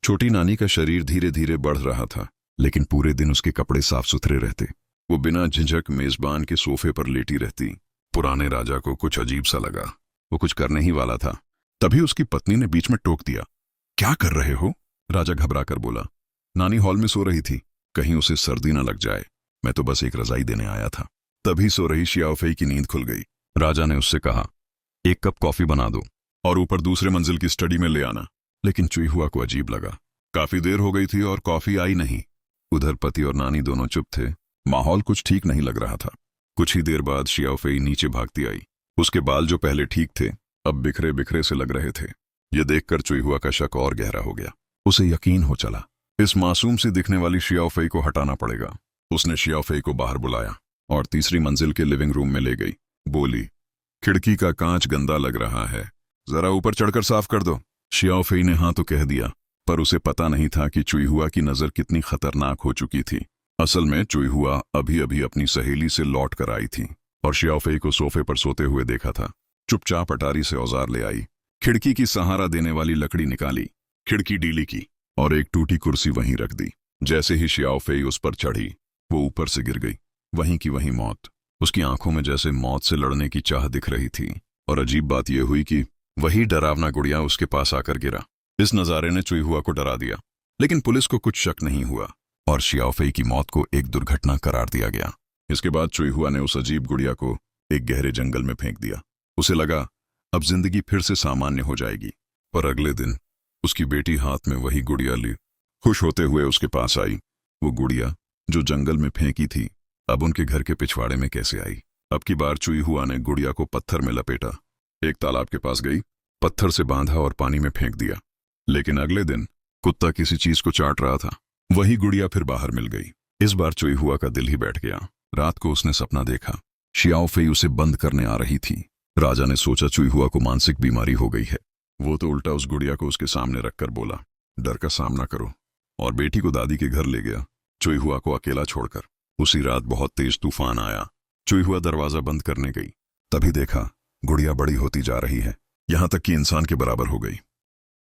छोटी नानी का शरीर धीरे धीरे बढ़ रहा था, लेकिन पूरे दिन उसके कपड़े साफ सुथरे रहते। वो बिना झिझक मेजबान के सोफे पर लेटी रहती। पुराने राजा को कुछ अजीब सा लगा। वो कुछ करने ही वाला था, तभी उसकी पत्नी ने बीच में टोक दिया। क्या कर रहे हो? राजा घबरा कर बोला। नानी हॉल में सो रही थी, कहीं उसे सर्दी न लग जाए। मैं तो बस एक रजाई देने आया था। तभी सो रही शियाओफेई की नींद खुल गई। राजा ने उससे कहा, एक कप कॉफी बना दो और ऊपर दूसरे मंजिल की स्टडी में ले आना। लेकिन चुईहुआ को अजीब लगा। काफी देर हो गई थी और कॉफी आई नहीं। उधर पति और नानी दोनों चुप थे। माहौल कुछ ठीक नहीं लग रहा था। कुछ ही देर बाद शियाओफेई नीचे भागती आई। उसके बाल जो पहले ठीक थे, अब बिखरे बिखरे से लग रहे थे। ये देखकर चुईहुआ का शक और गहरा हो गया। उसे यकीन हो चला, इस मासूम सी दिखने वाली शियाओफेई को हटाना पड़ेगा। उसने शियाओफेई को बाहर बुलाया और तीसरी मंजिल के लिविंग रूम में ले गई। बोली, खिड़की का कांच गंदा लग रहा है, जरा ऊपर चढ़कर साफ कर दो। शियाओफेई ने हाँ तो कह दिया, पर उसे पता नहीं था कि चुईहुआ की नजर कितनी खतरनाक हो चुकी थी। असल में चुईहुआ अभी अभी अपनी सहेली से लौट कर आई थी और शियाओफेई को सोफे पर सोते हुए देखा था। चुपचाप अटारी से औजार ले आई, खिड़की की सहारा देने वाली लकड़ी निकाली, खिड़की डीली की और एक टूटी कुर्सी वहीं रख दी। जैसे ही शियाओफेई उस पर चढ़ी, वो ऊपर से गिर गई। वहीं की वहीं मौत। उसकी आंखों में जैसे मौत से लड़ने की चाह दिख रही थी। और अजीब बात यह हुई कि वही डरावना गुड़िया उसके पास आकर गिरा। इस नजारे ने चुईहुआ को डरा दिया, लेकिन पुलिस को कुछ शक नहीं हुआ और शियाओफेई की मौत को एक दुर्घटना करार दिया गया। इसके बाद चुईहुआ ने उस अजीब गुड़िया को एक गहरे जंगल में फेंक दिया। उसे लगा अब जिंदगी फिर से सामान्य हो जाएगी। पर अगले दिन उसकी बेटी हाथ में वही गुड़िया ली खुश होते हुए उसके पास आई। वो गुड़िया जो जंगल में फेंकी थी, अब उनके घर के पिछवाड़े में कैसे आई? अब की बार चुईहुआ ने गुड़िया को पत्थर में लपेटा, एक तालाब के पास गई, पत्थर से बांधा और पानी में फेंक दिया। लेकिन अगले दिन कुत्ता किसी चीज को चाट रहा था। वही गुड़िया फिर बाहर मिल गई। इस बार चुईहुआ का दिल ही बैठ गया। रात को उसने सपना देखा, शियाओफेई उसे बंद करने आ रही थी। राजा ने सोचा चुईहुआ को मानसिक बीमारी हो गई है। वो तो उल्टा उस गुड़िया को उसके सामने रखकर बोला, डर का सामना करो, और बेटी को दादी के घर ले गया, चुईहुआ को अकेला छोड़कर। उसी रात बहुत तेज तूफान आया। चुईहुआ दरवाजा बंद करने गई, तभी देखा गुड़िया बड़ी होती जा रही है, यहां तक कि इंसान के बराबर हो गई।